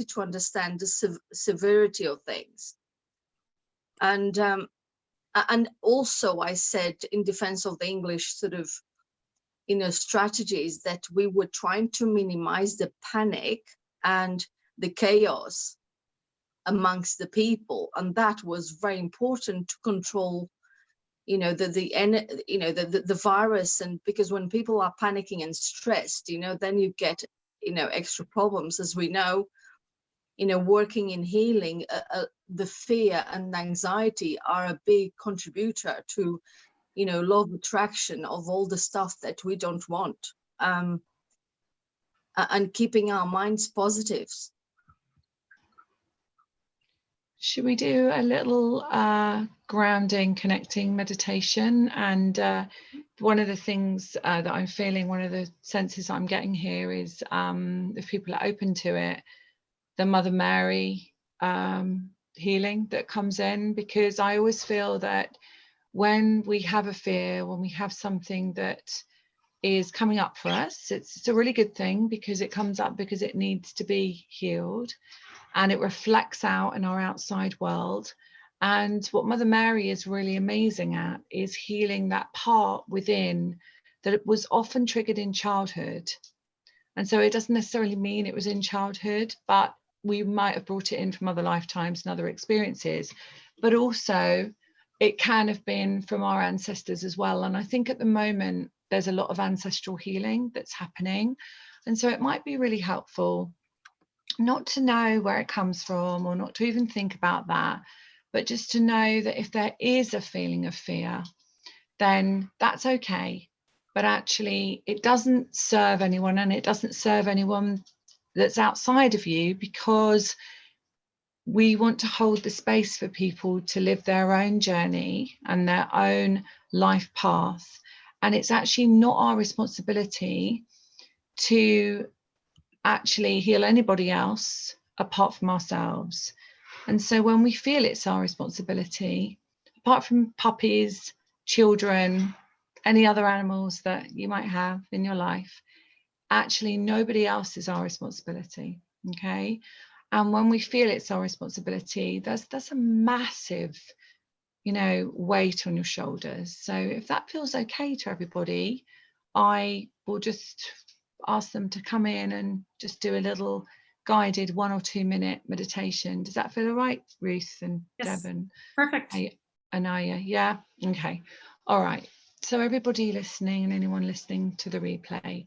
started to understand the severity of things. And also I said, in defense of the English sort of, you know, strategies, that we were trying to minimize the panic and the chaos amongst the people, and that was very important to control, you know, the virus. And because when people are panicking and stressed, you know, then you get, you know, extra problems, as we know. You know, working in healing, the fear and anxiety are a big contributor to, you know, law of attraction of all the stuff that we don't want, and keeping our minds positive. Should we do a little grounding, connecting meditation? And one of the things that I'm feeling, one of the senses I'm getting here is, if people are open to it, the Mother Mary healing that comes in, because I always feel that when we have a fear, when we have something that is coming up for us, it's a really good thing, because it comes up because it needs to be healed, and it reflects out in our outside world. And what Mother Mary is really amazing at is healing that part within that it was often triggered in childhood. And so it doesn't necessarily mean it was in childhood, but we might have brought it in from other lifetimes and other experiences, but also it can have been from our ancestors as well. And I think at the moment there's a lot of ancestral healing that's happening. And so it might be really helpful not to know where it comes from, or not to even think about that, but just to know that if there is a feeling of fear, then that's okay. But actually it doesn't serve anyone, and it doesn't serve anyone that's outside of you, because we want to hold the space for people to live their own journey and their own life path. And it's actually not our responsibility to actually heal anybody else apart from ourselves. And so when we feel it's our responsibility, apart from puppies, children, any other animals that you might have in your life, actually nobody else is our responsibility. Okay. And when we feel it's our responsibility, there's a massive, you know, weight on your shoulders. So if that feels okay to everybody, I will just ask them to come in and just do a little guided 1 or 2 minute meditation. Does that feel all right, Ruth and yes, Devon? Perfect. Anaya, yeah, okay, all right. So everybody listening and anyone listening to the replay,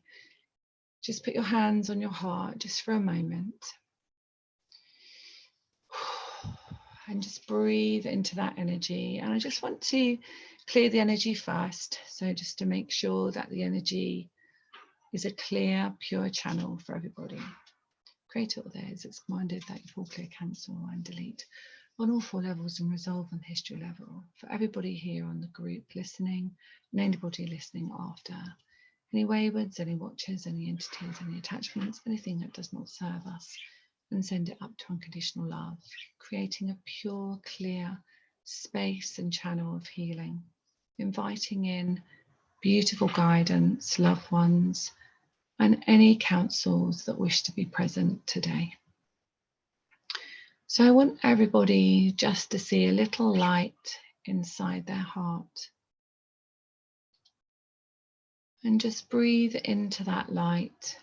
just put your hands on your heart just for a moment, and just breathe into that energy. And I just want to clear the energy first, so just to make sure that the energy is a clear, pure channel for everybody. Creator there is it's commanded that you pull, clear, cancel and delete on all 4 levels and resolve on the history level for everybody here on the group listening and anybody listening after. Any waywards, any watchers, any entities, any attachments, anything that does not serve us, and send it up to unconditional love, creating a pure, clear space and channel of healing, inviting in beautiful guidance, loved ones, and any counsels that wish to be present today. So I want everybody just to see a little light inside their heart, and just breathe into that light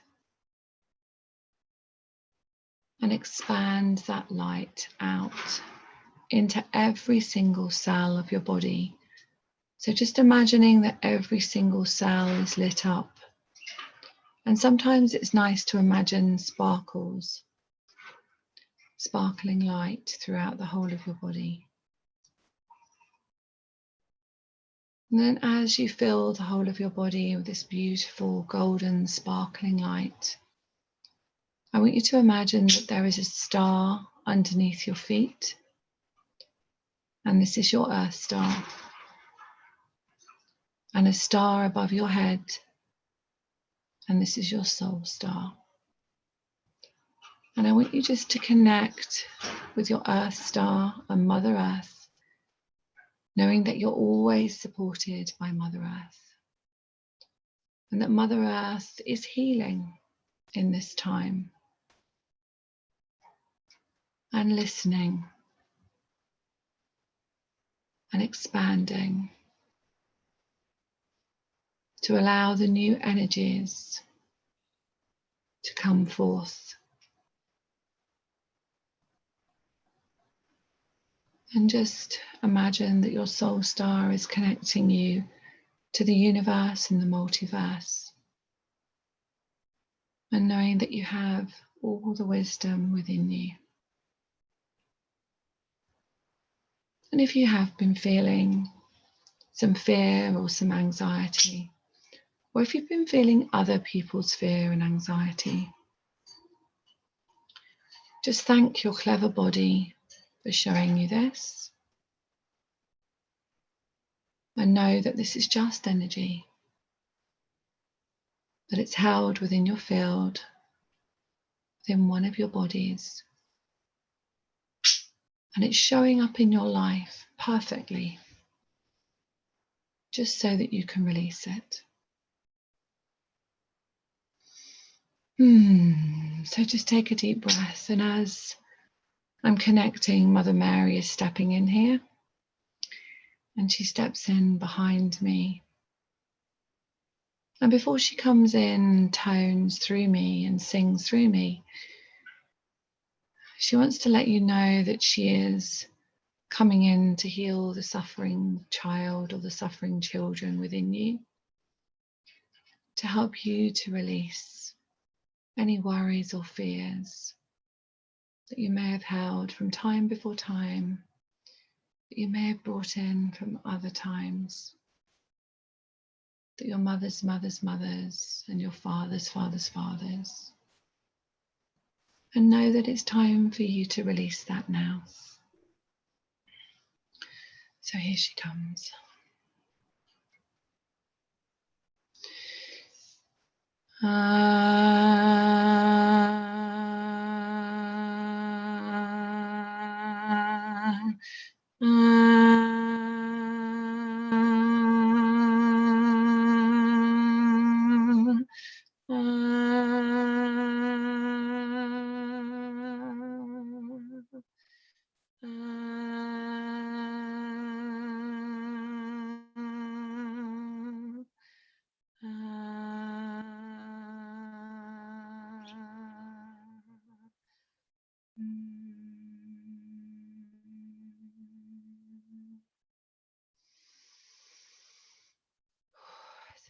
and expand that light out into every single cell of your body. So just imagining that every single cell is lit up. And sometimes it's nice to imagine sparkles, sparkling light throughout the whole of your body. And then as you fill the whole of your body with this beautiful golden sparkling light, I want you to imagine that there is a star underneath your feet, and this is your Earth star, and a star above your head, and this is your soul star. And I want you just to connect with your Earth star and Mother Earth, knowing that you're always supported by Mother Earth, and that Mother Earth is healing in this time. and listening and expanding to allow the new energies to come forth. And just imagine that your soul star is connecting you to the universe and the multiverse. And knowing that you have all the wisdom within you. And if you have been feeling some fear or some anxiety, or if you've been feeling other people's fear and anxiety, just thank your clever body for showing you this. And know that this is just energy, that it's held within your field, within one of your bodies. And it's showing up in your life perfectly, just so that you can release it. So just take a deep breath, and as I'm connecting, Mother Mary is stepping in here, and she steps in behind me. And before she comes in, tones through me and sings through me, she wants to let you know that she is coming in to heal the suffering child or the suffering children within you, to help you to release any worries or fears that you may have held from time before time, that you may have brought in from other times, that your mother's mother's mothers and your father's father's fathers. And know that it's time for you to release that now. So here she comes. So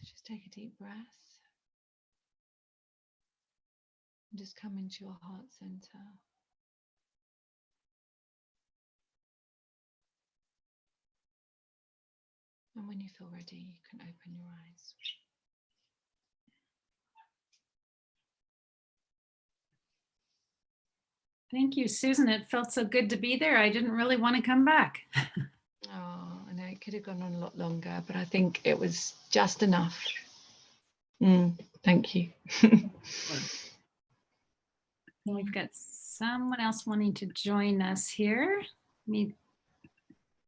just take a deep breath and just come into your heart center. And when you feel ready, you can open your eyes. Thank you, Susan. It felt so good to be there. I didn't really want to come back. Oh, I know it could have gone on a lot longer, but I think it was just enough. Thank you. We've got someone else wanting to join us here. Let me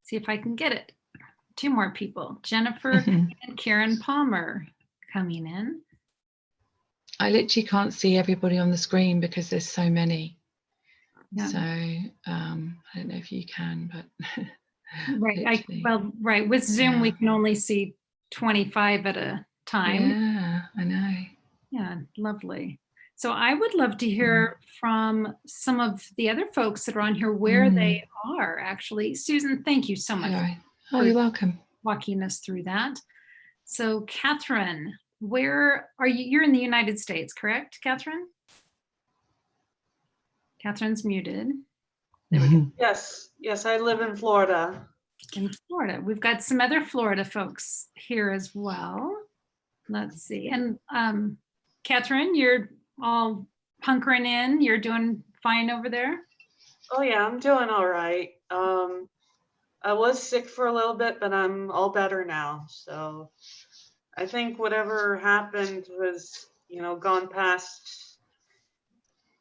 see if I can get it. Two more people, Jennifer and Karen Palmer coming in. I literally can't see everybody on the screen because there's so many. Yeah. So I don't know if you can, but right. Right. With Zoom, we can only see 25 at a time. Yeah, I know. Yeah, lovely. So I would love to hear from some of the other folks that are on here where they are actually. Susan, thank you so much. Oh, you're welcome. Walking us through that. So Catherine, where are you? You're in the United States, correct, Catherine? Catherine's muted. There we go. Yes, I live in Florida. In Florida. We've got some other Florida folks here as well. Let's see. And Catherine, you're all hunkering in. You're doing fine over there? Oh yeah, I'm doing all right. I was sick for a little bit, but I'm all better now. So I think whatever happened was, gone past.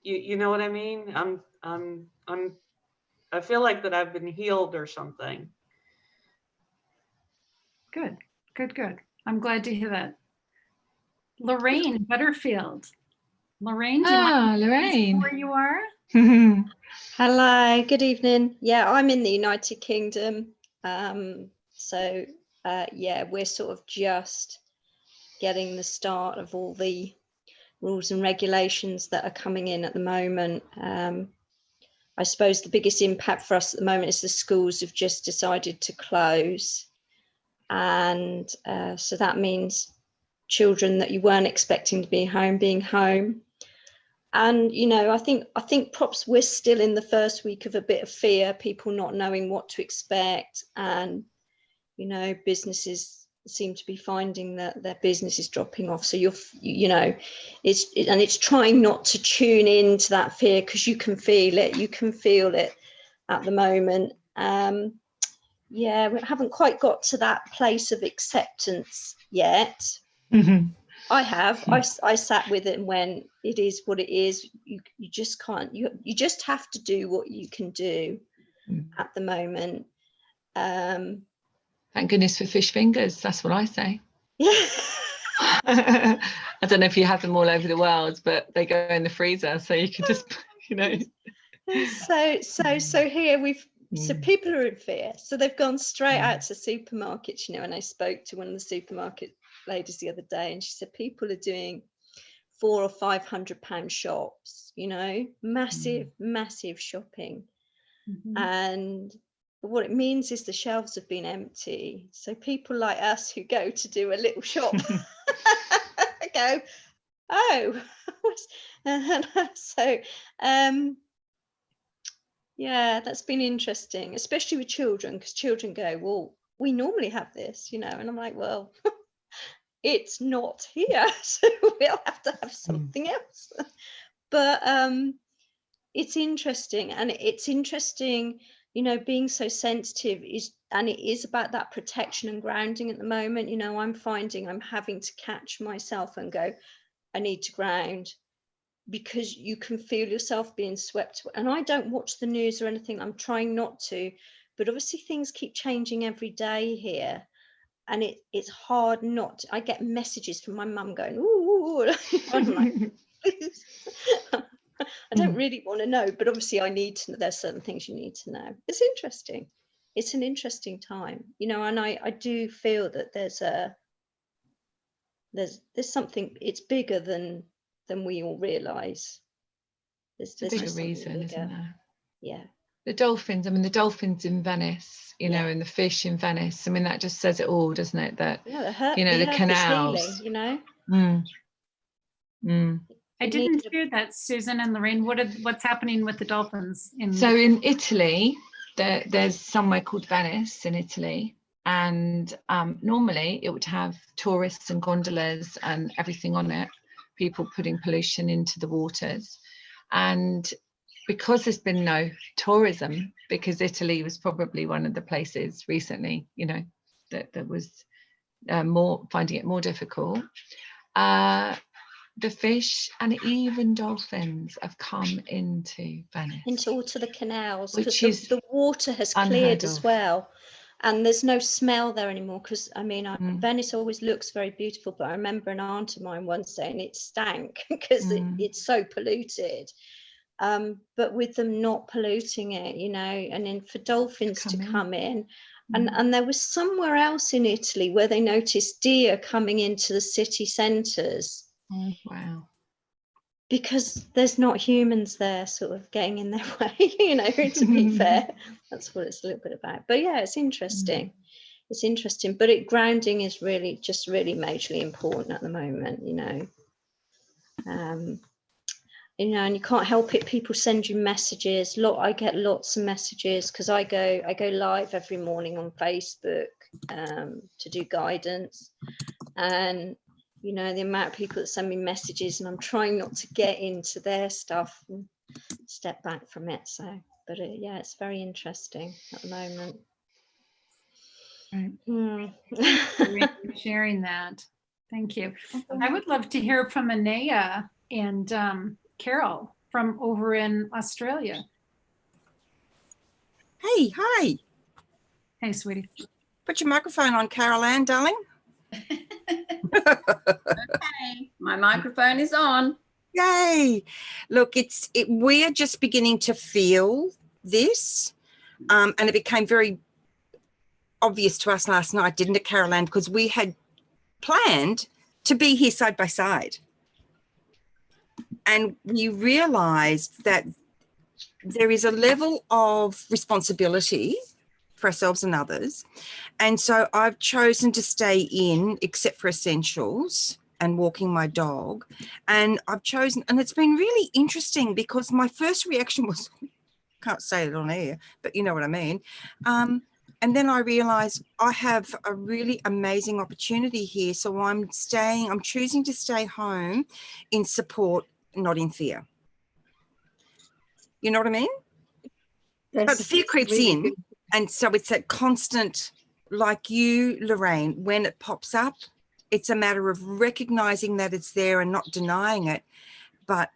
You know what I mean? I feel like that I've been healed or something. Good. I'm glad to hear that. Lorraine Butterfield. Lorraine, do you want to Lorraine. where you are? Hello, good evening. Yeah, I'm in the United Kingdom. Yeah, we're sort of just getting the start of all the rules and regulations that are coming in at the moment. I suppose the biggest impact for us at the moment is the schools have just decided to close. And so that means children that you weren't expecting to be home being home. And, you know, I think perhaps we're still in the first week of a bit of fear, people not knowing what to expect. And, you know, businesses seem to be finding that their business is dropping off. So it's trying not to tune into that fear, because you can feel it at the moment. Yeah, we haven't quite got to that place of acceptance yet. Mm-hmm. I sat with it and went, it is what it is. You just can't, you just have to do what you can do at the moment. Thank goodness for fish fingers. That's what I say. Yeah. I don't know if you have them all over the world, but they go in the freezer, so you can just, you know. So here so people are in fear. So they've gone straight out to supermarkets, you know, and I spoke to one of the supermarket ladies the other day, and she said people are doing £400 or £500 shops, you know, massive shopping. And what it means is the shelves have been empty. So people like us who go to do a little shop go, oh, so yeah, that's been interesting, especially with children, because children go, well, we normally have this, you know, and I'm like, well, it's not here, so we'll have to have something else. But it's interesting, and it's interesting, you know, being so sensitive and it is about that protection and grounding at the moment. You know, I'm finding I'm having to catch myself and go, I need to ground, because you can feel yourself being swept. And I don't watch the news or anything, I'm trying not to, but obviously things keep changing every day here, and it's hard not to. I get messages from my mum going, ooh, I'm like, please. I don't really want to know, but obviously I need to know. There's certain things you need to know. It's interesting. It's an interesting time, you know, and I do feel that there's something, it's bigger than we all realize. There's a bigger just reason, bigger. isn't there? Yeah. The dolphins, I mean, the dolphins in Venice, you know, and the fish in Venice. I mean, that just says it all, doesn't it? That, you know, the canals. Healing, you know. I didn't hear that, Susan and Lorraine. What's happening with the dolphins? In Italy, there's somewhere called Venice in Italy, and normally it would have tourists and gondolas and everything on it, people putting pollution into the waters. And because there's been no tourism, because Italy was probably one of the places recently, you know, that was finding it more difficult, the fish and even dolphins have come into Venice. Into the canals, which because the water has cleared as well. And there's no smell there anymore, because I mean, Venice always looks very beautiful, but I remember an aunt of mine once saying it stank because it's so polluted. But with them not polluting it, you know, and then for dolphins to come in. And there was somewhere else in Italy where they noticed deer coming into the city centres. Oh, wow. Because there's not humans there sort of getting in their way, you know, to be fair. That's what it's a little bit about. But yeah, it's interesting. It's interesting. But grounding is really majorly important at the moment, you know. You know, and you can't help it. People send you messages. I get lots of messages because I go live every morning on Facebook to do guidance, and you know, the amount of people that send me messages, and I'm trying not to get into their stuff and step back from it. So, but yeah, it's very interesting at the moment. Right. For sharing that. Thank you. I would love to hear from Anaya and Carol from over in Australia. Hey, hi. Hey, sweetie. Put your microphone on, Carol Ann, darling. Okay, my microphone is on. Yay. Look, we're just beginning to feel this. And it became very obvious to us last night, didn't it, Carol Ann? Because we had planned to be here side by side. And we realized that there is a level of responsibility for ourselves and others. And so I've chosen to stay in, except for essentials and walking my dog. And I've chosen, and it's been really interesting because my first reaction was, can't say it on air, but you know what I mean. And then I realized I have a really amazing opportunity here. So I'm choosing to stay home in support, not in fear. You know what I mean? But the fear creeps really in. good. And so it's that constant, like you, Lorraine, when it pops up, it's a matter of recognizing that it's there and not denying it, but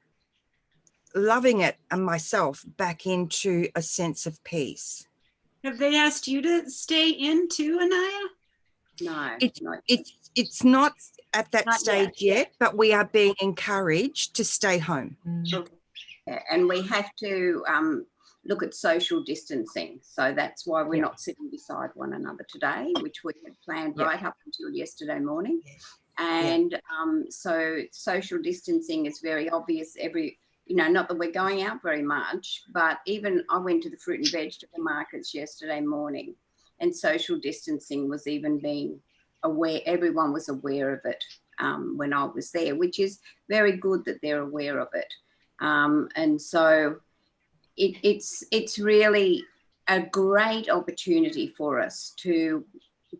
loving it and myself back into a sense of peace. Have they asked you to stay in too, Anaya? No, It's not at that Not stage yet, but we are being encouraged to stay home. and we have to look at social distancing. So that's why we're not sitting beside one another today, which we had planned right up until yesterday morning. And so social distancing is very obvious not that we're going out very much, but even I went to the fruit and vegetable markets yesterday morning, and social distancing was even being aware, everyone was aware of it when I was there, which is very good that they're aware of it. And so it's really a great opportunity for us to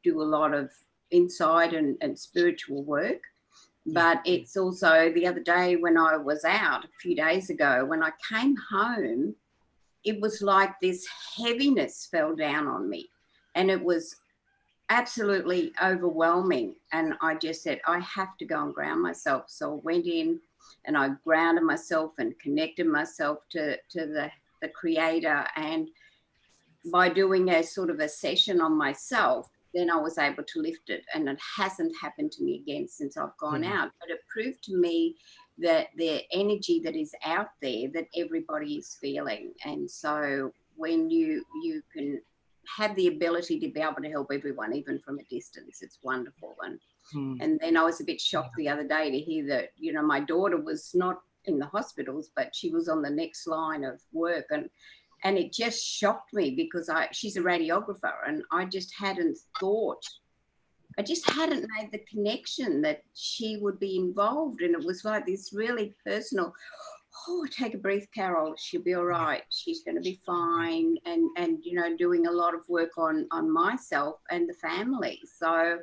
do a lot of inside and spiritual work. But it's also, the other day when I was out a few days ago, when I came home, it was like this heaviness fell down on me, and it was absolutely overwhelming. And I just said, I have to go and ground myself. So I went in and I grounded myself and connected myself to the Creator. And by doing a sort of a session on myself, then I was able to lift it. And it hasn't happened to me again since I've gone out. But it proved to me that the energy that is out there, that everybody is feeling. And so when you can have the ability to be able to help everyone, even from a distance, it's wonderful. And then I was a bit shocked the other day to hear that, my daughter was not in the hospitals, but she was on the next line of work. And it just shocked me because she's a radiographer, and I just hadn't made the connection that she would be involved. And it was like this really personal, take a breath, Carol, she'll be all right. She's going to be fine. And doing a lot of work on myself and the family. So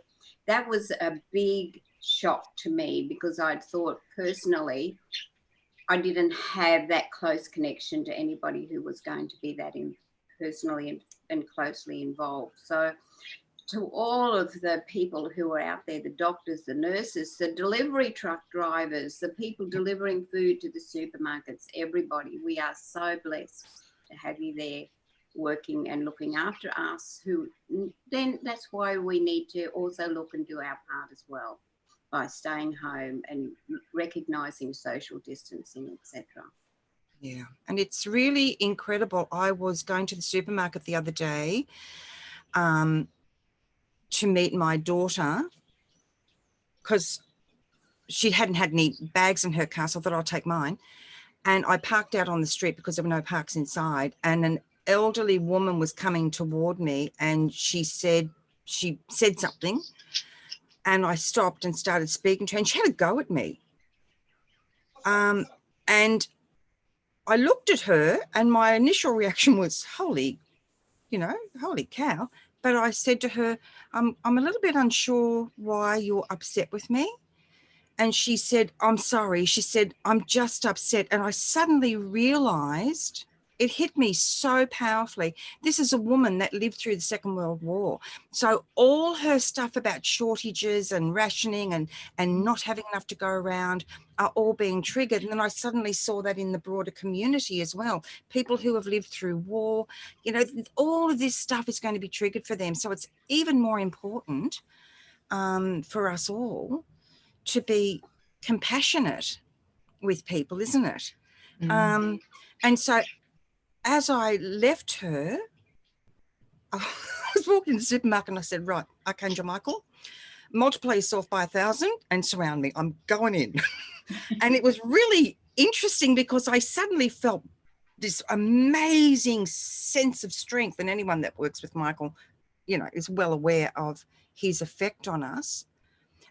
that was a big shock to me, because I'd thought personally, I didn't have that close connection to anybody who was going to be that personally and closely involved. So to all of the people who are out there, the doctors, the nurses, the delivery truck drivers, the people delivering food to the supermarkets, everybody, we are so blessed to have you there working and looking after us, then that's why we need to also look and do our part as well, by staying home and recognising social distancing, etc. Yeah, and it's really incredible. I was going to the supermarket the other day to meet my daughter, because she hadn't had any bags in her car, so I thought I'll take mine. And I parked out on the street because there were no parks inside, and an elderly woman was coming toward me, and she said something. And I stopped and started speaking to her, and she had a go at me. And I looked at her, and my initial reaction was, holy cow. But I said to her, I'm a little bit unsure why you're upset with me. And she said, I'm sorry. She said, I'm just upset. And I suddenly realized, it hit me so powerfully. This is a woman that lived through the Second World War. So all her stuff about shortages and rationing and not having enough to go around are all being triggered. And then I suddenly saw that in the broader community as well. People who have lived through war, all of this stuff is going to be triggered for them. So it's even more important for us all to be compassionate, with people, isn't it? Mm. And so as I left her, I was walking to the supermarket and I said, right, Archangel Michael, multiply yourself by 1,000 and surround me. I'm going in. And it was really interesting because I suddenly felt this amazing sense of strength, and anyone that works with Michael, you know, is well aware of his effect on us.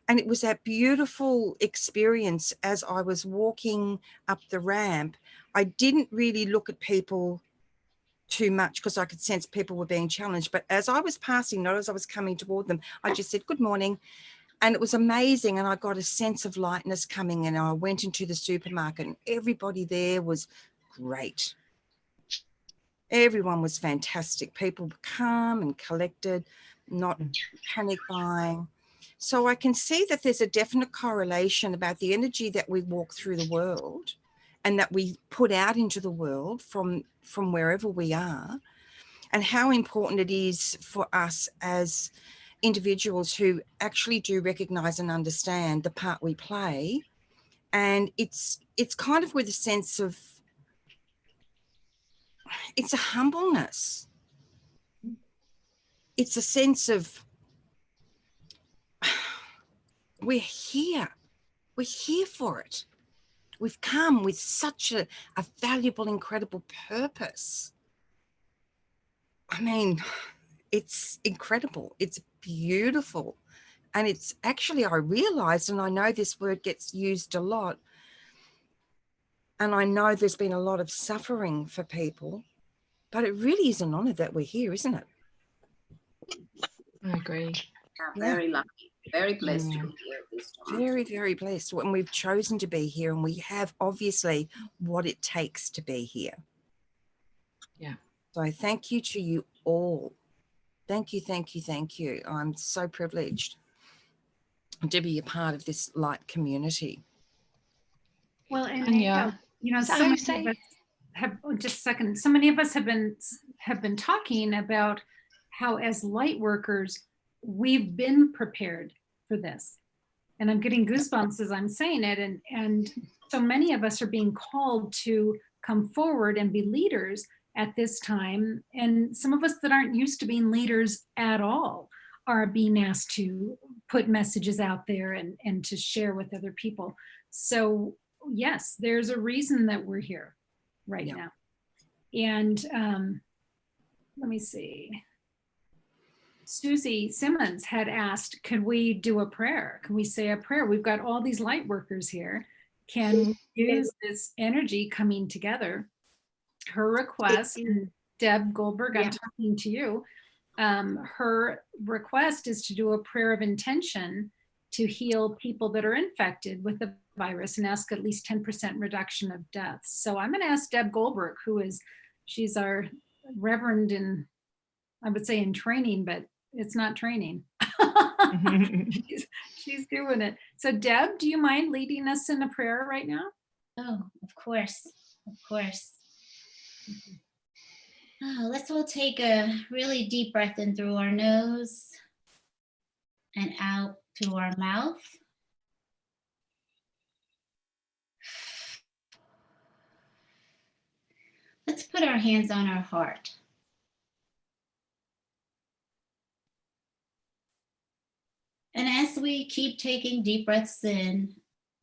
And it was that beautiful experience as I was walking up the ramp. I didn't really look at people too much because I could sense people were being challenged. But as I was passing, not as I was coming toward them, I just said, good morning. And it was amazing. And I got a sense of lightness coming in. And I went into the supermarket and everybody there was great. Everyone was fantastic. People were calm and collected, not panic buying. So I can see that there's a definite correlation about the energy that we walk through the world and that we put out into the world from wherever we are, and how important it is for us as individuals who actually do recognize and understand the part we play. And it's kind of with a sense of, it's a humbleness. It's a sense of, we're here for it. We've come with such a valuable, incredible purpose. I mean, it's incredible. It's beautiful. And it's actually, I realized, and I know this word gets used a lot, and I know there's been a lot of suffering for people, but it really is an honor that we're here, isn't it? I agree. Very lucky, very blessed to Yeah. be here at this time. Very, very blessed. And we've chosen to be here, and we have obviously what it takes to be here. Yeah. So thank you to you all. Thank you, thank you, thank you. I'm so privileged to be a part of this light community. Well, and Anya, you know, is that so how you many say? of us have, oh, just a second, so many of us have been talking about how as light workers, we've been prepared for this. And I'm getting goosebumps as I'm saying it. And so many of us are being called to come forward and be leaders at this time. And some of us that aren't used to being leaders at all are being asked to put messages out there and to share with other people. So yes, there's a reason that we're here right now. And let me see. Susie Simmons had asked, could we do a prayer? Can we say a prayer? We've got all these light workers here. Can we use this energy coming together? Her request, and Deb Goldberg, I'm talking to you. Her request is to do a prayer of intention to heal people that are infected with the virus and ask at least 10% reduction of deaths. So I'm going to ask Deb Goldberg, she's our reverend in, I would say in training, but it's not training. she's doing it. So Deb, do you mind leading us in a prayer right now? Oh, of course, of course. Oh, let's all take a really deep breath in through our nose and out through our mouth. Let's put our hands on our heart. And as we keep taking deep breaths in,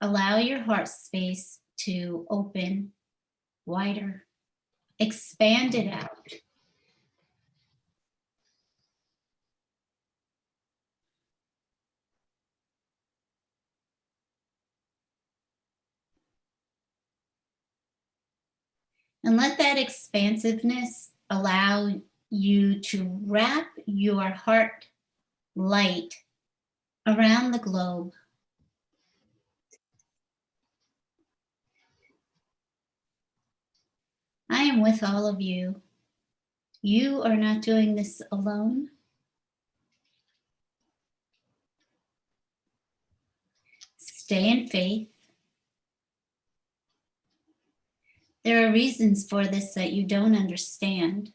allow your heart space to open wider. Expand it out. And let that expansiveness allow you to wrap your heart light around the globe. I am with all of you. You are not doing this alone. Stay in faith. There are reasons for this that you don't understand.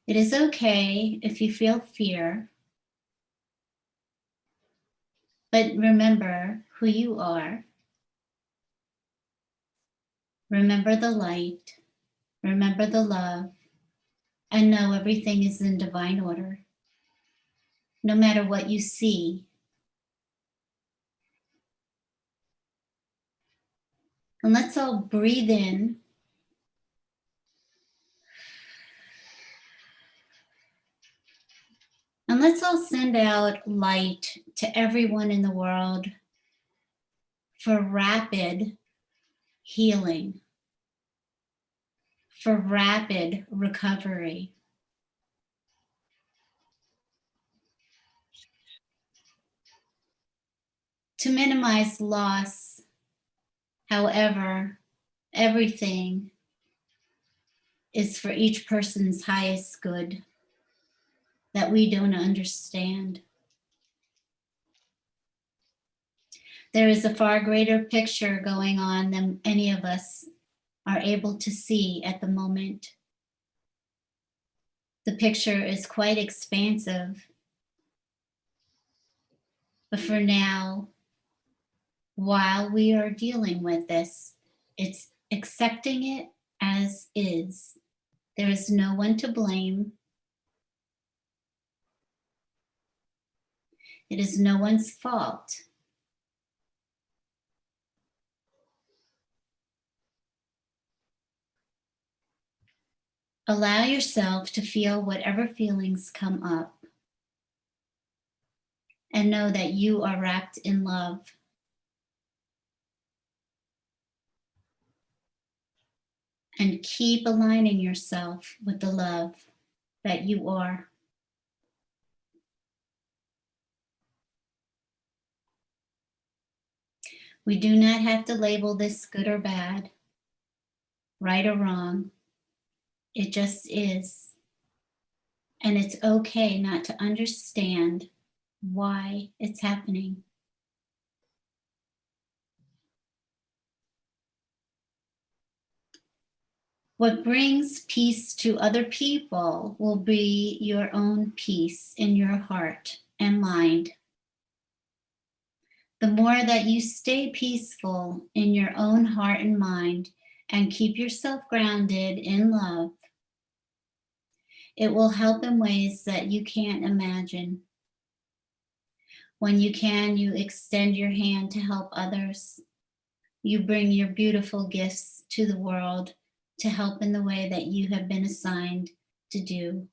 It is okay if you feel fear. But remember who you are. Remember the light. Remember the love. And know everything is in divine order. No matter what you see. And let's all breathe in. And let's all send out light to everyone in the world for rapid healing, for rapid recovery. To minimize loss, however, everything is for each person's highest good that we don't understand. There is a far greater picture going on than any of us are able to see at the moment. The picture is quite expansive. But for now, while we are dealing with this, it's accepting it as is. There is no one to blame. It is no one's fault. Allow yourself to feel whatever feelings come up and know that you are wrapped in love. And keep aligning yourself with the love that you are. We do not have to label this good or bad, right or wrong. It just is. And it's okay not to understand why it's happening. What brings peace to other people will be your own peace in your heart and mind. The more that you stay peaceful in your own heart and mind and keep yourself grounded in love, it will help in ways that you can't imagine. When you can, you extend your hand to help others. You bring your beautiful gifts to the world to help in the way that you have been assigned to do.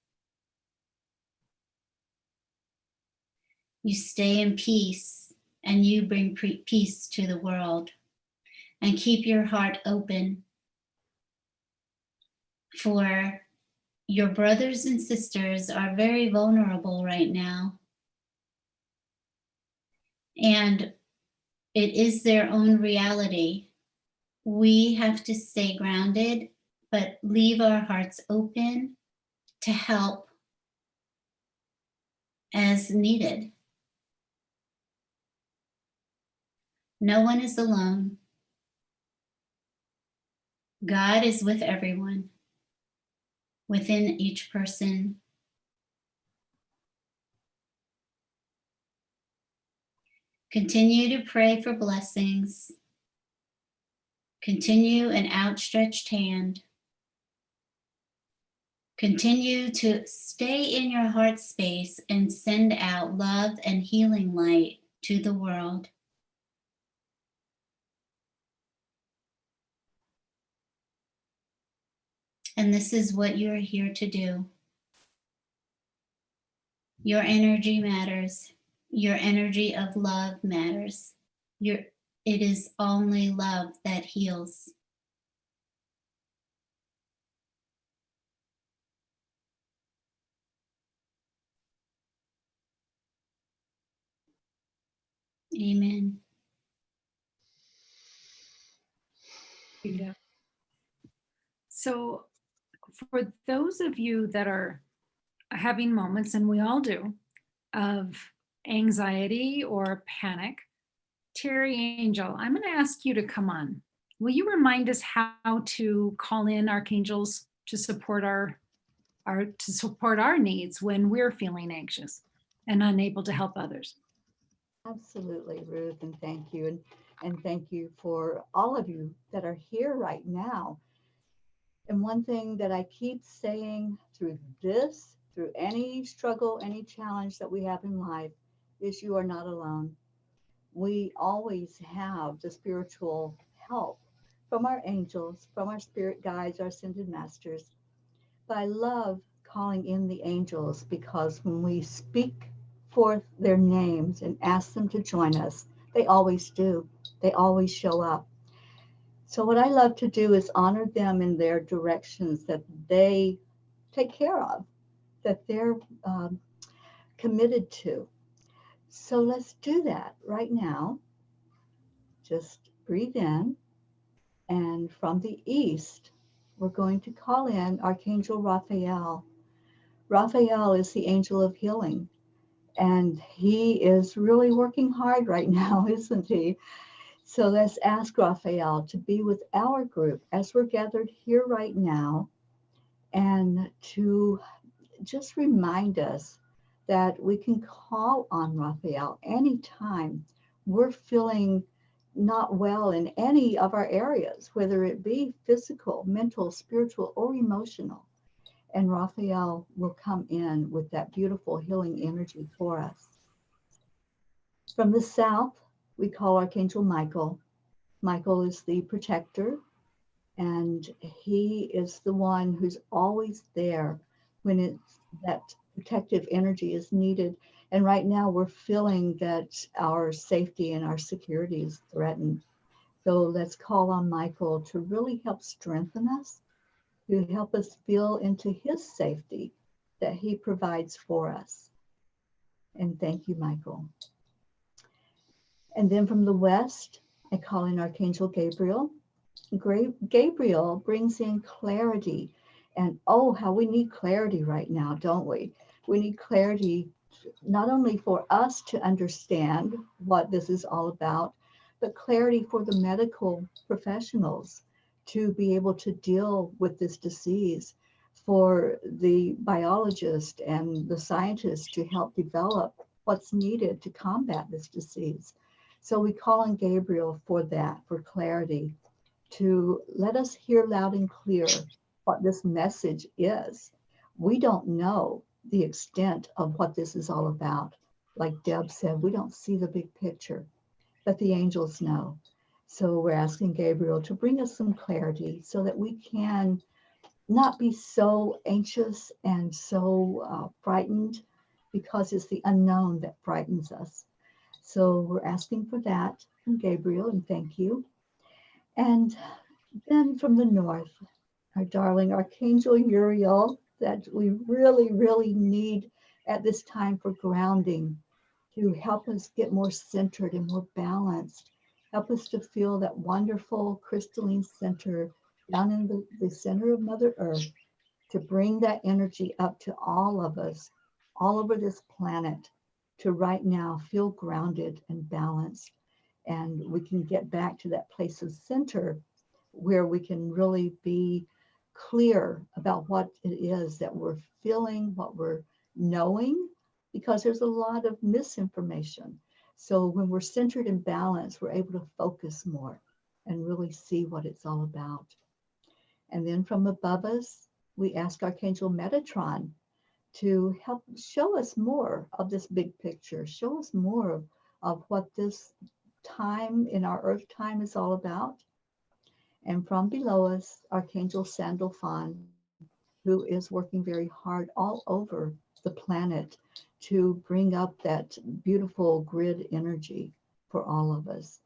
You stay in peace and you bring peace to the world. And keep your heart open for your brothers and sisters are very vulnerable right now. And it is their own reality. We have to stay grounded, but leave our hearts open to help as needed. No one is alone. God is with everyone, within each person. Continue to pray for blessings. Continue an outstretched hand. Continue to stay in your heart space and send out love and healing light to the world. And this is what you're here to do. Your energy matters. Your energy of love matters. It is only love that heals. Amen. Yeah. So for those of you that are having moments, and we all do, of anxiety or panic, Terry Angel, I'm going to ask you to come on. Will you remind us how to call in archangels to support our needs when we're feeling anxious and unable to help others? Absolutely, Ruth, and thank you. And thank you for all of you that are here right now. And one thing that I keep saying through this, through any struggle, any challenge that we have in life, is you are not alone. We always have the spiritual help from our angels, from our spirit guides, our ascended masters. But I love calling in the angels because when we speak forth their names and ask them to join us, they always do. They always show up. So what I love to do is honor them in their directions that they take care of, that they're committed to. So let's do that right now. Just breathe in, and from the east, we're going to call in Archangel Raphael. Raphael is the angel of healing, and he is really working hard right now, isn't he? So let's ask Raphael to be with our group as we're gathered here right now, and to just remind us that we can call on Raphael anytime we're feeling not well in any of our areas, whether it be physical, mental, spiritual, or emotional. And Raphael will come in with that beautiful healing energy for us. From the south, we call Archangel Michael. Michael is the protector, and he is the one who's always there when that protective energy is needed. And right now we're feeling that our safety and our security is threatened. So let's call on Michael to really help strengthen us, to help us feel into his safety that he provides for us. And thank you, Michael. And then from the west, I call in Archangel Gabriel. Gabriel brings in clarity. And oh, how we need clarity right now, don't we? We need clarity not only for us to understand what this is all about, but clarity for the medical professionals to be able to deal with this disease, for the biologist and the scientists to help develop what's needed to combat this disease. So we call on Gabriel for that, for clarity, to let us hear loud and clear what this message is. We don't know the extent of what this is all about. Like Deb said, we don't see the big picture, but the angels know. So we're asking Gabriel to bring us some clarity so that we can not be so anxious and so frightened, because it's the unknown that frightens us. So we're asking for that from Gabriel, and thank you. And then from the north, our darling Archangel Uriel, that we really, really need at this time for grounding, to help us get more centered and more balanced, help us to feel that wonderful crystalline center down in the center of Mother Earth, to bring that energy up to all of us, all over this planet, to right now feel grounded and balanced. And we can get back to that place of center where we can really be clear about what it is that we're feeling, what we're knowing, because there's a lot of misinformation. So when we're centered and balanced, we're able to focus more and really see what it's all about. And then from above us, we ask Archangel Metatron to help show us more of this big picture, show us more of what this time in our earth time is all about. And from below us, Archangel Sandalphon, who is working very hard all over the planet to bring up that beautiful grid energy for all of us.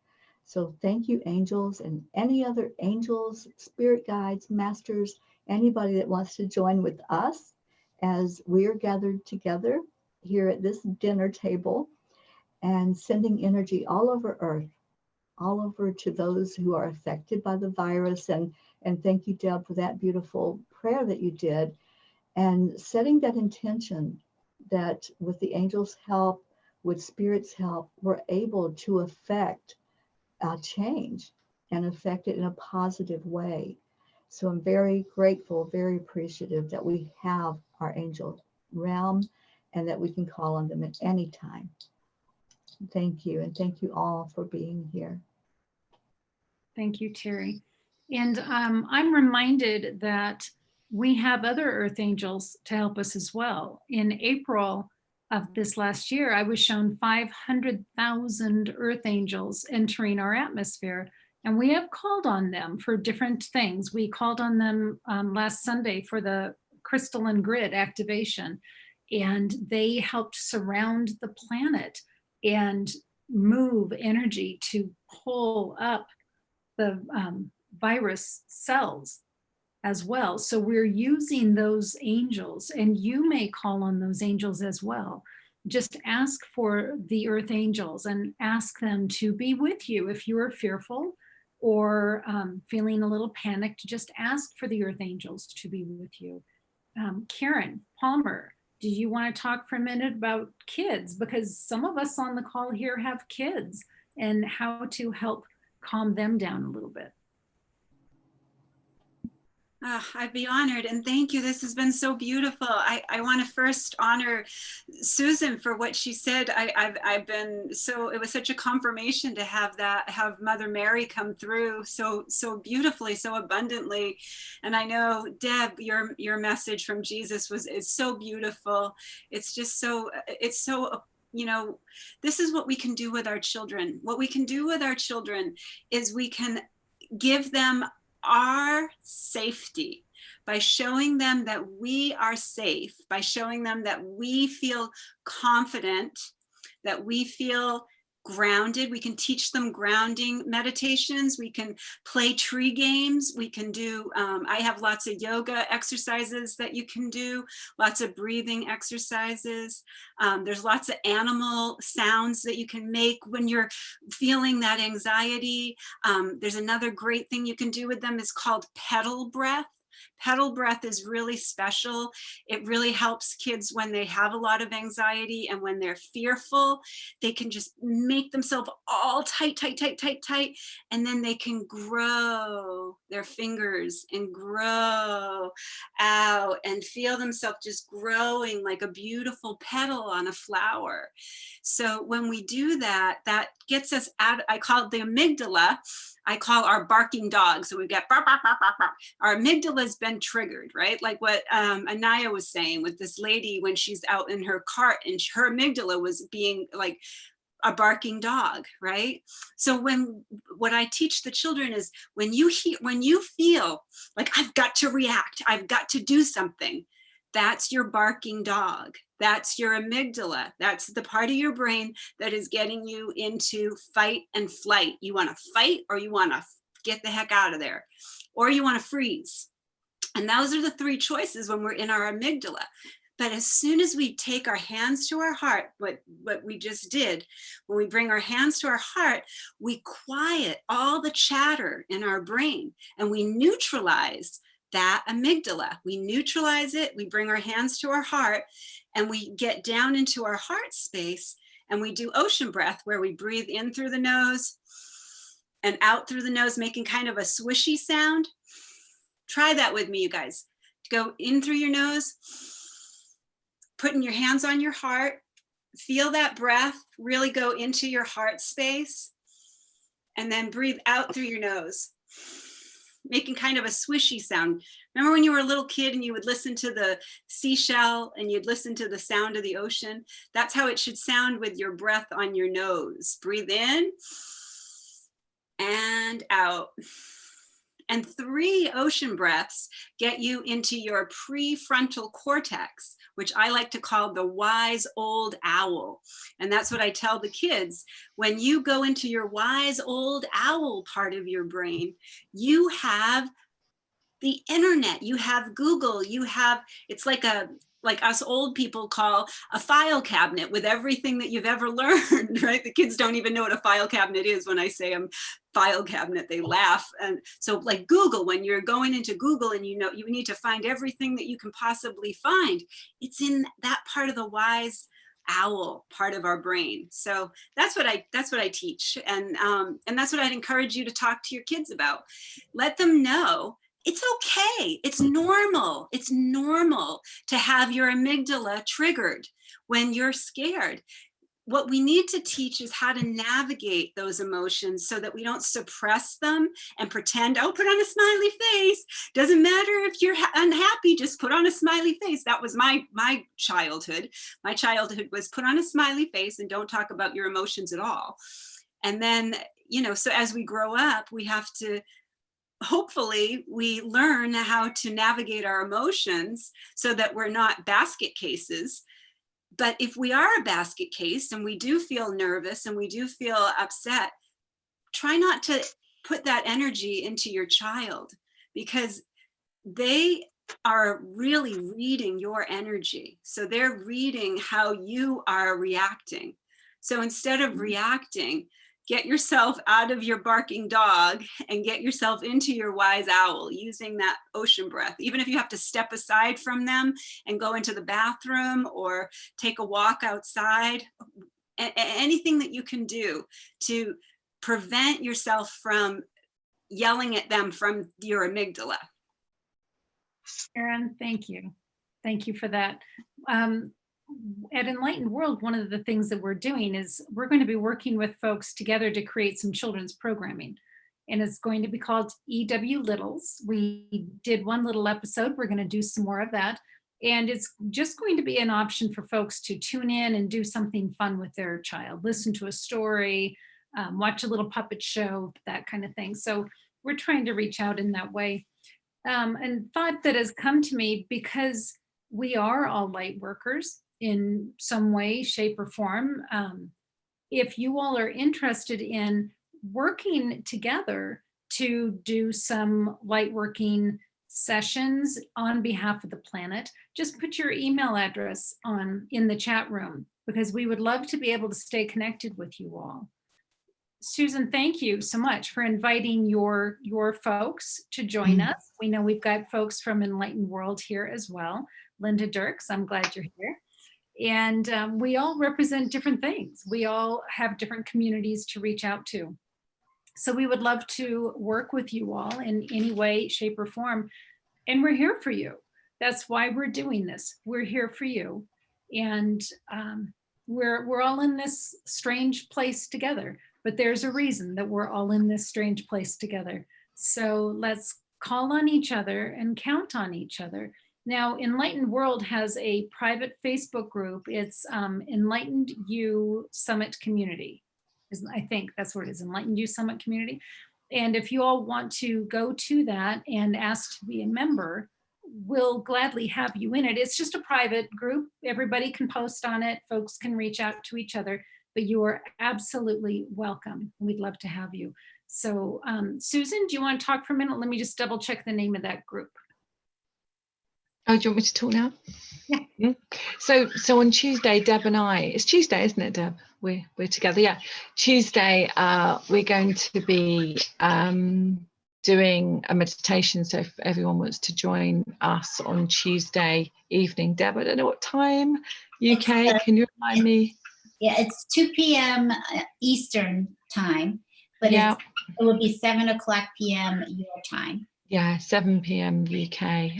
So thank you, angels, and any other angels, spirit guides, masters, anybody that wants to join with us as we are gathered together here at this dinner table and sending energy all over Earth, all over to those who are affected by the virus. And thank you, Deb, for that beautiful prayer that you did, and setting that intention that with the angels' help, with Spirit's help, we're able to affect change and affect it in a positive way. So I'm very grateful, very appreciative that we have our angel realm and that we can call on them at any time. Thank you. And thank you all for being here. Thank you, Terry. And I'm reminded that we have other earth angels to help us as well. In April of this last year, I was shown 500,000 earth angels entering our atmosphere. And we have called on them for different things. We called on them last Sunday for the crystalline grid activation. And they helped surround the planet and move energy to pull up the virus cells as well. So we're using those angels, and you may call on those angels as well. Just ask for the earth angels and ask them to be with you. If you are fearful or feeling a little panicked, just ask for the earth angels to be with you. Karen Palmer, do you want to talk for a minute about kids? Because some of us on the call here have kids, and how to help calm them down a little bit. I'd be honored, and thank you. This has been so beautiful. I want to first honor Susan for what she said. I've been so, it was such a confirmation to have Mother Mary come through so beautifully, so abundantly. And I know, Deb, your message from Jesus is so beautiful. It's just so, you know, this is what we can do with our children. What we can do with our children is we can give them our safety by showing them that we are safe, by showing them that we feel confident, that we feel grounded. We can teach them grounding meditations. We can play tree games. We can do, I have lots of yoga exercises that you can do, lots of breathing exercises. There's lots of animal sounds that you can make when you're feeling that anxiety. There's another great thing you can do with them is called pedal breath. Pedal breath is really special. It really helps kids when they have a lot of anxiety and when they're fearful. They can just make themselves all tight, and then they can grow their fingers and grow out and feel themselves just growing like a beautiful petal on a flower. So when we do that, that gets us out. I call it the amygdala. I call our barking dog. So we've got bark, bark, bark, bark, bark. Our amygdala has been triggered, right? Like what Anaya was saying with this lady when she's out in her cart and her amygdala was being like a barking dog, right? So what I teach the children is when you feel like I've got to react, I've got to do something, that's your barking dog. That's your amygdala. That's the part of your brain that is getting you into fight and flight. You want to fight or you want to get the heck out of there, or you want to freeze. And those are the three choices when we're in our amygdala. But as soon as we take our hands to our heart, what we just did, when we bring our hands to our heart, we quiet all the chatter in our brain and we neutralize that amygdala. We neutralize it, we bring our hands to our heart, and we get down into our heart space, and we do ocean breath where we breathe in through the nose and out through the nose, making kind of a swishy sound. Try that with me, you guys. Go in through your nose, putting your hands on your heart, feel that breath really go into your heart space, and then breathe out through your nose, making kind of a swishy sound. Remember when you were a little kid and you would listen to the seashell and you'd listen to the sound of the ocean? That's how it should sound with your breath on your nose. Breathe in and out. And 3 ocean breaths get you into your prefrontal cortex, which I like to call the wise old owl. And that's what I tell the kids. When you go into your wise old owl part of your brain, you have the internet, you have Google, you have, it's like us old people call a file cabinet with everything that you've ever learned, right? The kids don't even know what a file cabinet is. When I say file cabinet, they laugh. And so like Google, when you're going into Google and you know you need to find everything that you can possibly find, it's in that part of the wise owl part of our brain. So that's what I teach, and that's what I'd encourage you to talk to your kids about. Let them know it's okay. It's normal. It's normal to have your amygdala triggered when you're scared. what we need to teach is how to navigate those emotions so that we don't suppress them and pretend, oh, put on a smiley face. Doesn't matter if you're unhappy, just put on a smiley face. That was my childhood. My childhood was put on a smiley face and don't talk about your emotions at all. And then, you know, so as we grow up, we have to, hopefully we learn how to navigate our emotions so that we're not basket cases. But if we are a basket case and we do feel nervous and we do feel upset, try not to put that energy into your child, because they are really reading your energy. So they're reading how you are reacting. So instead of reacting, get yourself out of your barking dog and get yourself into your wise owl using that ocean breath. Even if you have to step aside from them and go into the bathroom or take a walk outside, anything that you can do to prevent yourself from yelling at them from your amygdala. Karen, thank you. Thank you for that. At Enlightened World, one of the things that we're doing is we're going to be working with folks together to create some children's programming. And it's going to be called EW Littles. We did one little episode. We're going to do some more of that. And it's just going to be an option for folks to tune in and do something fun with their child, listen to a story, watch a little puppet show, that kind of thing. So we're trying to reach out in that way. And thought that has come to me because we are all light workers in some way, shape, or form. If you all are interested in working together to do some light working sessions on behalf of the planet, just put your email address in the chat room, because we would love to be able to stay connected with you all. Susan, thank you so much for inviting your folks to join us. We know we've got folks from Enlightened World here as well. Linda Dirks, I'm glad you're here. And we all represent different things. We all have different communities to reach out to. So we would love to work with you all in any way, shape, or form. And we're here for you. That's why we're doing this. We're here for you. And we're all in this strange place together. But there's a reason that we're all in this strange place together. So let's call on each other and count on each other. Now, Enlightened World has a private Facebook group. It's Enlightened You Summit Community. I think that's what it is, Enlightened You Summit Community. And if you all want to go to that and ask to be a member, we'll gladly have you in it. It's just a private group. Everybody can post on it. Folks can reach out to each other, but you are absolutely welcome. We'd love to have you. So Susan, do you want to talk for a minute? Let me just double check the name of that group. Oh, do you want me to talk now? Yeah. So on Tuesday, Deb and I, it's Tuesday, isn't it, Deb? We're together, yeah. Tuesday, we're going to be doing a meditation. So if everyone wants to join us on Tuesday evening, Deb, I don't know what time, UK, can you remind me? Yeah, it's 2 p.m. Eastern time, but yeah, it will be 7 o'clock p.m. your time. Yeah, 7 p.m. UK.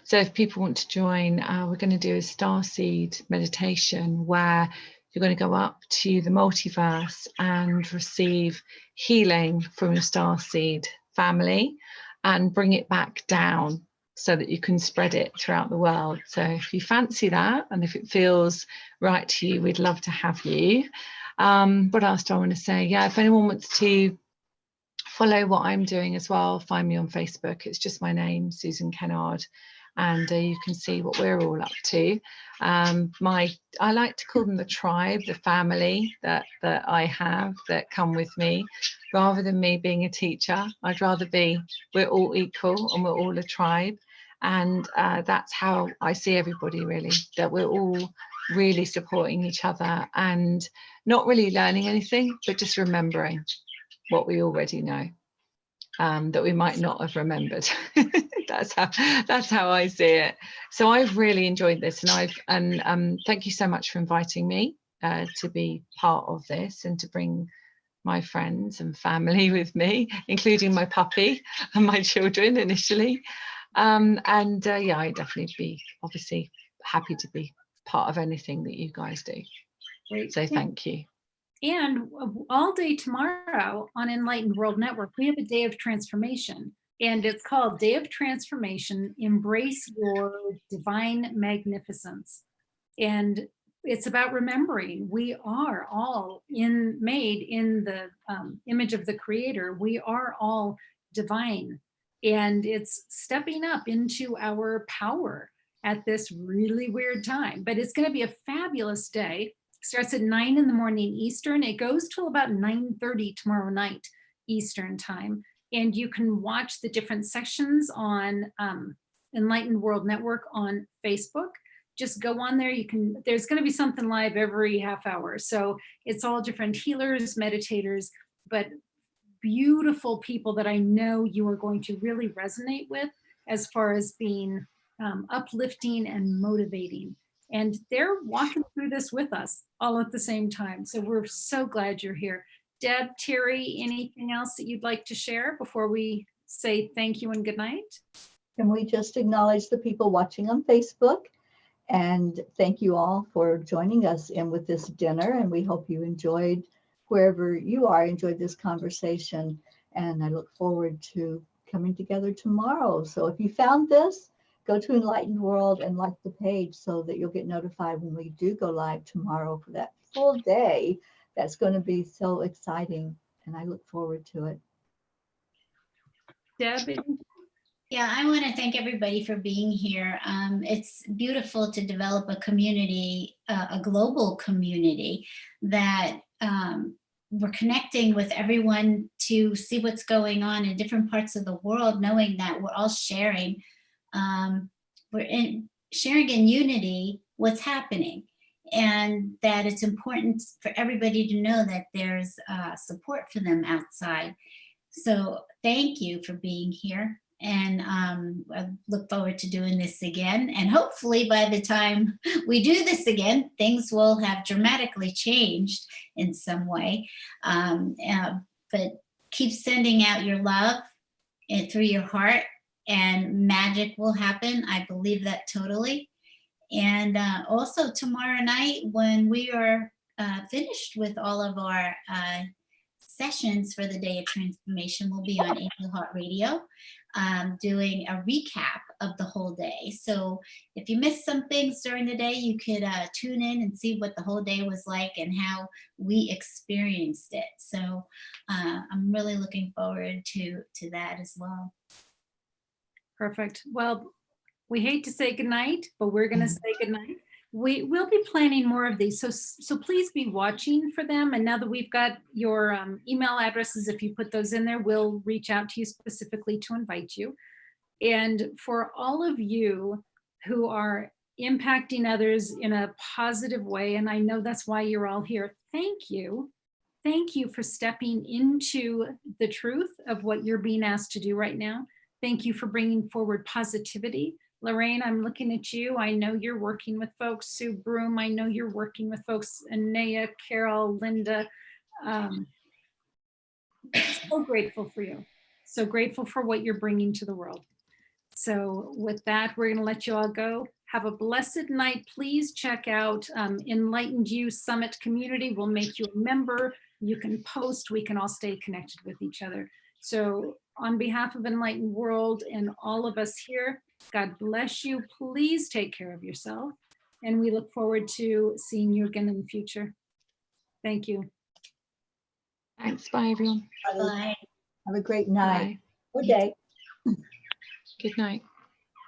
So if people want to join, we're going to do a starseed meditation where you're going to go up to the multiverse and receive healing from your starseed family and bring it back down so that you can spread it throughout the world. So if you fancy that and if it feels right to you, we'd love to have you. What else do I want to say? Yeah, if anyone wants to follow what I'm doing as well, find me on Facebook. It's just my name, Susan Kennard, and you can see what we're all up to. I like to call them the tribe, the family that I have that come with me, rather than me being a teacher. I'd rather we're all equal and we're all a tribe, and that's how I see everybody, really, that we're all really supporting each other and not really learning anything, but just remembering what we already know, that we might not have remembered. That's how I see it. So I've really enjoyed this, and thank you so much for inviting me to be part of this and to bring my friends and family with me, including my puppy and my children initially. Yeah, I'd definitely be obviously happy to be part of anything that you guys do. Great. So thank you. And all day tomorrow on Enlightened World Network, we have a day of transformation, and it's called Day of Transformation, Embrace Your Divine Magnificence. And it's about remembering we are all made in the image of the Creator. We are all divine, and it's stepping up into our power at this really weird time. But it's going to be a fabulous day. Starts at 9 in the morning Eastern. It goes till about 9:30 tomorrow night Eastern time. And you can watch the different sections on Enlightened World Network on Facebook. Just go on there. There's going to be something live every half hour. So it's all different healers, meditators, but beautiful people that I know you are going to really resonate with as far as being uplifting and motivating. And they're walking through this with us all at the same time. So we're so glad you're here. Deb, Terry, anything else that you'd like to share before we say thank you and good night? Can we just acknowledge the people watching on Facebook? And thank you all for joining us in with this dinner. And we hope you enjoyed, wherever you are, enjoyed this conversation. And I look forward to coming together tomorrow. So if you found this, go to Enlightened World and like the page so that you'll get notified when we do go live tomorrow for that full day. That's going to be so exciting, and I look forward to it. Deb? Yeah, I want to thank everybody for being here. It's beautiful to develop a community, a global community that we're connecting with everyone to see what's going on in different parts of the world, knowing that we're all sharing. Sharing in unity what's happening, and that it's important for everybody to know that there's support for them outside. So thank you for being here, and I look forward to doing this again. And hopefully by the time we do this again, things will have dramatically changed in some way. But keep sending out your love through your heart, and magic will happen. I believe that totally. And also tomorrow night, when we are finished with all of our sessions for the Day of Transformation, we'll be on Angel Heart Radio doing a recap of the whole day. So if you missed some things during the day, you could tune in and see what the whole day was like and how we experienced it. So I'm really looking forward to that as well. Perfect. Well, we hate to say goodnight, but we're going to say goodnight. We will be planning more of these, so please be watching for them. And now that we've got your email addresses, if you put those in there, we'll reach out to you specifically to invite you. And for all of you who are impacting others in a positive way, and I know that's why you're all here, thank you. Thank you for stepping into the truth of what you're being asked to do right now. Thank you for bringing forward positivity. Lorraine, I'm looking at you. I know you're working with folks. Sue Broom, I know you're working with folks. Anea, Carol, Linda. So grateful for you. So grateful for what you're bringing to the world. So with that, we're going to let you all go. Have a blessed night. Please check out Enlightened You Summit Community. We'll make you a member. You can post. We can all stay connected with each other. So on behalf of Enlightened World and all of us here, God bless you. Please take care of yourself. And we look forward to seeing you again in the future. Thank you. Thanks. Bye, everyone. Bye. Have a great night. Bye. Good day. Good night.